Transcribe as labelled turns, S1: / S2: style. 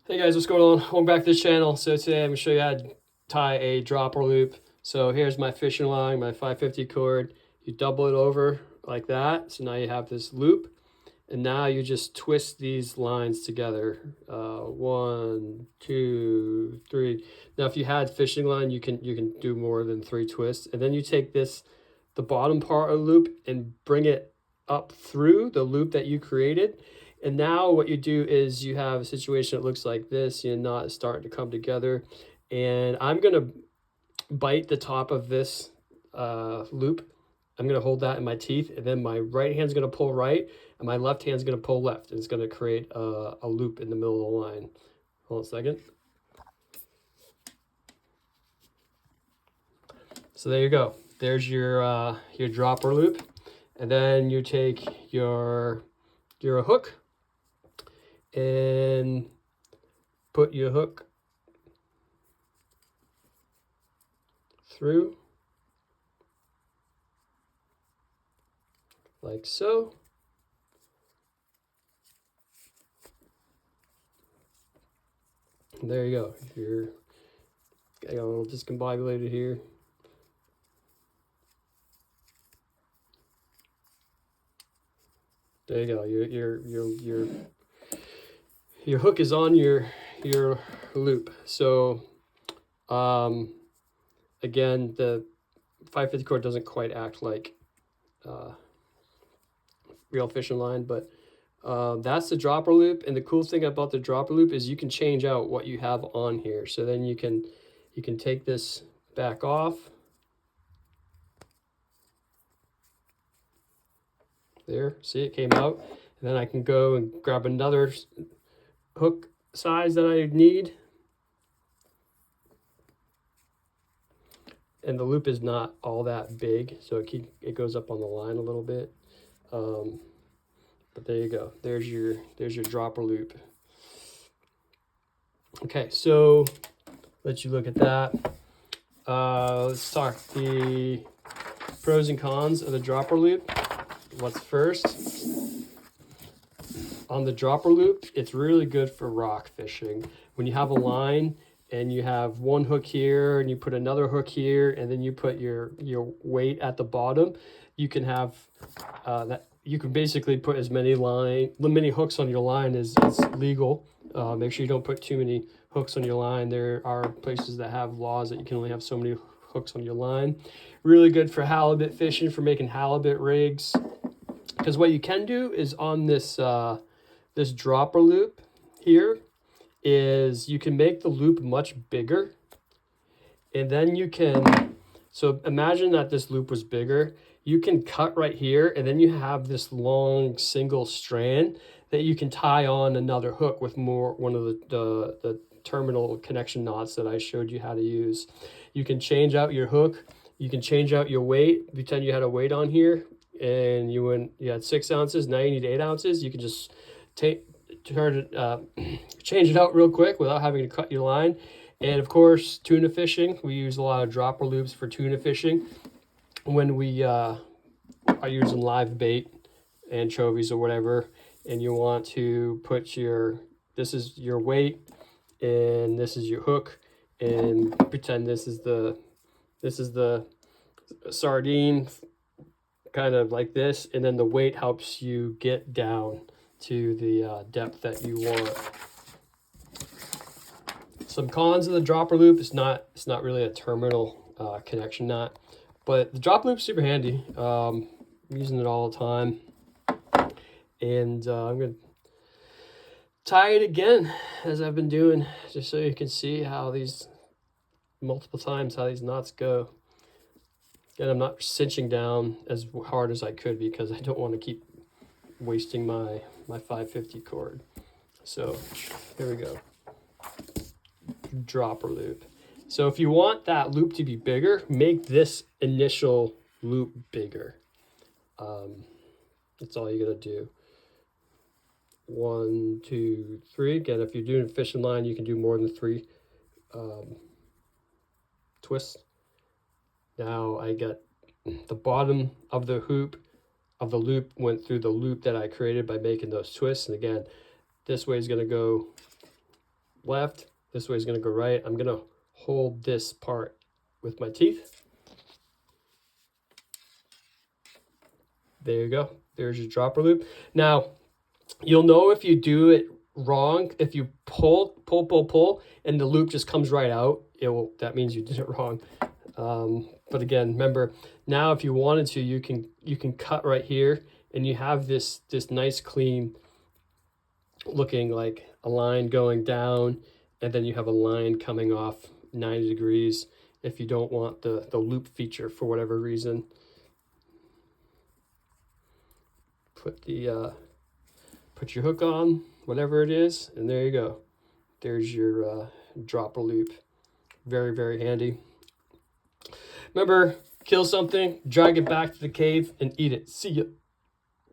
S1: Hey guys, what's going on? Welcome back to the channel. So today I'm going to show you how to tie a dropper loop. So here's my fishing line, my 550 cord. You double it over like that. So now you have this loop. And now you just twist these lines together. 1, 2, 3. Now if you had fishing line, you can do more than 3 twists. And then you take the bottom part of the loop and bring it up through the loop that you created. And now what you do is you have a situation that looks like this. Your knot is starting to come together. And I'm going to bite the top of this loop. I'm going to hold that in my teeth. And then my right hand's going to pull right. And my left hand's going to pull left. And it's going to create a loop in the middle of the line. Hold on a second. So there you go. There's your dropper loop. And then you take your hook and put your hook through like so. And there you go. You're got a little discombobulated here. There you go. Your hook is on your loop. So again, the 550 cord doesn't quite act like real fishing line, but that's the dropper loop. And the cool thing about the dropper loop is you can change out what you have on here. So then you can take this back off. There, see, it came out. And then I can go and grab another hook size that I need. And the loop is not all that big, so it goes up on the line a little bit. But there you go. There's your dropper loop. Okay, so let you look at that. Let's talk the pros and cons of the dropper loop. What's first? On the dropper loop, it's really good for rock fishing. When you have a line and you have one hook here and you put another hook here and then you put your weight at the bottom, you can have that. You can basically put as many hooks on your line as legal. Make sure you don't put too many hooks on your line. There are places that have laws that you can only have so many hooks on your line. Really good for halibut fishing, for making halibut rigs. Because what you can do is on this this dropper loop here is you can make the loop much bigger. And then you can, so imagine that this loop was bigger. You can cut right here, and then you have this long single strand that you can tie on another hook with one of the terminal connection knots that I showed you how to use. You can change out your hook. You can change out your weight. Pretend you had a weight on here, and you had 6 ounces. Now you need 8 ounces. You can just change it out real quick without having to cut your line. And of course, tuna fishing. We use a lot of dropper loops for tuna fishing. When we are using live bait, anchovies or whatever, and you want to put this is your weight and this is your hook, and pretend this is the sardine, kind of like this, and then the weight helps you get down to the depth that you want. Some cons of the dropper loop: it's not really a terminal connection knot. But the drop loop's super handy. I'm using it all the time. And I'm going to tie it again, as I've been doing, just so you can see how these, multiple times, how these knots go. And I'm not cinching down as hard as I could because I don't want to keep wasting my 550 cord. So here we go. Dropper loop. So if you want that loop to be bigger, make this initial loop bigger. That's all you gotta do. 1, 2, 3. Again, if you're doing a fishing line, you can do more than 3 twists. Now I got the bottom of the hoop of the loop went through the loop that I created by making those twists. And again, this way is gonna go left. This way is going to go right. I'm going to hold this part with my teeth. There you go. There's your dropper loop. Now, you'll know if you do it wrong. If you pull, and the loop just comes right out, that means you did it wrong. But again, remember, now if you wanted to, you can cut right here, and you have this nice clean looking like a line going down, and then you have a line coming off 90 degrees if you don't want the loop feature for whatever reason. Put your hook on, whatever it is, and there you go. There's your dropper loop. Very, very handy. Remember, kill something, drag it back to the cave, and eat it. See ya.